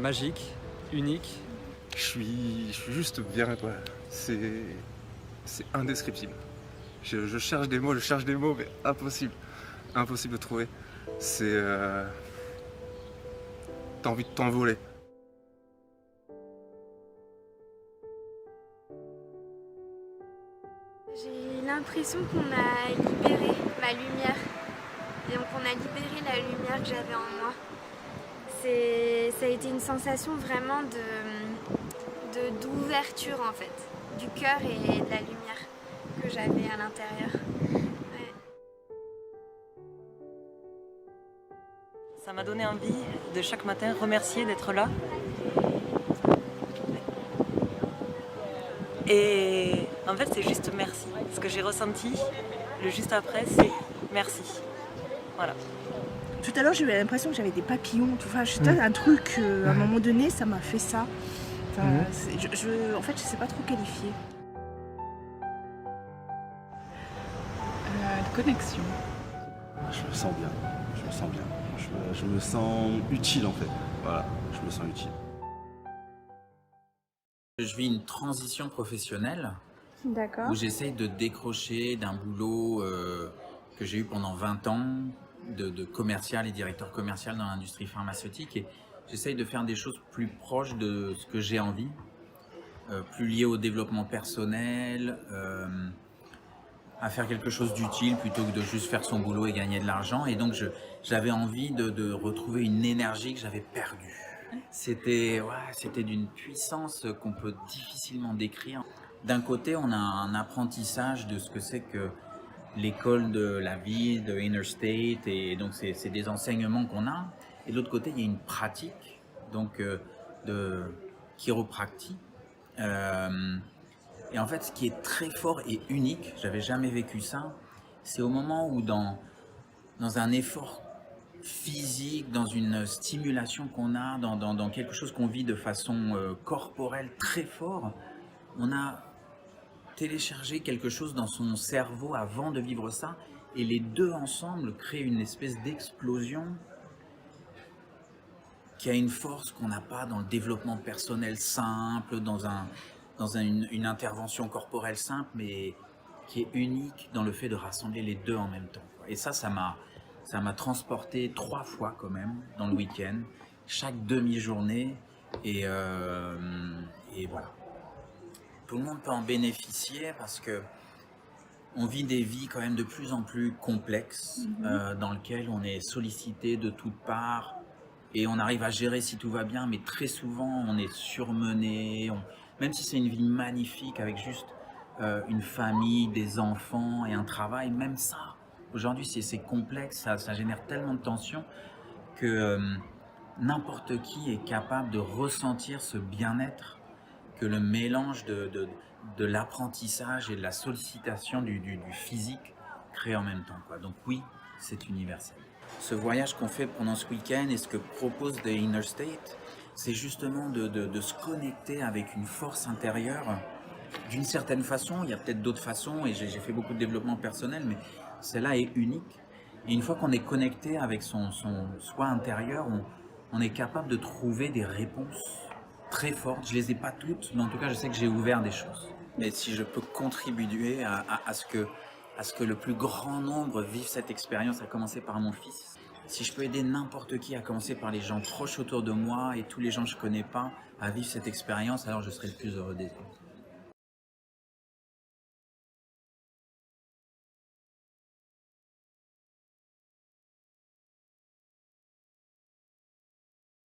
magique, unique. Je suis juste bien, quoi. C'est indescriptible. Je cherche des mots, mais impossible. Impossible de trouver. C'est... T'as envie de t'envoler. J'ai l'impression qu'on a libéré ma lumière. Et donc on a libéré la lumière que j'avais en moi. Ça a été une sensation vraiment d'ouverture en fait, du cœur et de la lumière que j'avais à l'intérieur. Ouais. Ça m'a donné envie de chaque matin remercier d'être là. Et en fait, c'est juste merci. Ce que j'ai ressenti, le juste après, c'est merci. Voilà. Tout à l'heure, j'avais l'impression que j'avais des papillons. Enfin, c'était un truc, à un moment donné, ça m'a fait ça. Enfin, en fait, je sais pas trop qualifier. La connexion. Je me sens bien, je me sens bien. Je me sens utile en fait. Voilà, je me sens utile. Je vis une transition professionnelle D'accord. où j'essaye de décrocher d'un boulot que j'ai eu pendant 20 ans de commercial et directeur commercial dans l'industrie pharmaceutique, et j'essaye de faire des choses plus proches de ce que j'ai envie, plus liées au développement personnel, à faire quelque chose d'utile plutôt que de juste faire son boulot et gagner de l'argent. Et donc j'avais envie de retrouver une énergie que j'avais perdue. C'était d'une puissance qu'on peut difficilement décrire. D'un côté, on a un apprentissage de ce que c'est que l'école de la vie, de Inner State, et donc c'est des enseignements qu'on a. Et de l'autre côté, il y a une pratique, donc de chiropractie. Et en fait, ce qui est très fort et unique, j'avais jamais vécu ça, c'est au moment où dans un effort physique, dans une stimulation qu'on a, dans quelque chose qu'on vit de façon corporelle très fort, on a téléchargé quelque chose dans son cerveau avant de vivre ça, et les deux ensemble créent une espèce d'explosion qui a une force qu'on n'a pas dans le développement personnel simple, dans une intervention corporelle simple, mais qui est unique dans le fait de rassembler les deux en même temps. Et ça m'a transporté 3 fois quand même dans le week-end, chaque demi-journée, et voilà. Tout le monde peut en bénéficier parce que on vit des vies quand même de plus en plus complexes, dans lesquelles on est sollicité de toutes parts et on arrive à gérer si tout va bien, mais très souvent on est surmené, même si c'est une vie magnifique avec juste une famille, des enfants et un travail, même ça, aujourd'hui c'est complexe, ça génère tellement de tensions que n'importe qui est capable de ressentir ce bien-être que le mélange de l'apprentissage et de la sollicitation du physique crée en même temps, quoi. Donc oui, c'est universel. Ce voyage qu'on fait pendant ce week-end et ce que propose The Inner State, c'est justement de se connecter avec une force intérieure. D'une certaine façon, il y a peut-être d'autres façons, et j'ai fait beaucoup de développement personnel, mais celle-là est unique. Et une fois qu'on est connecté avec son soi intérieur, on est capable de trouver des réponses très fortes. Je les ai pas toutes, mais en tout cas, je sais que j'ai ouvert des choses. Mais si je peux contribuer à ce que le plus grand nombre vive cette expérience, à commencer par mon fils, si je peux aider n'importe qui, à commencer par les gens proches autour de moi et tous les gens que je connais pas, à vivre cette expérience, alors je serai le plus heureux des hommes.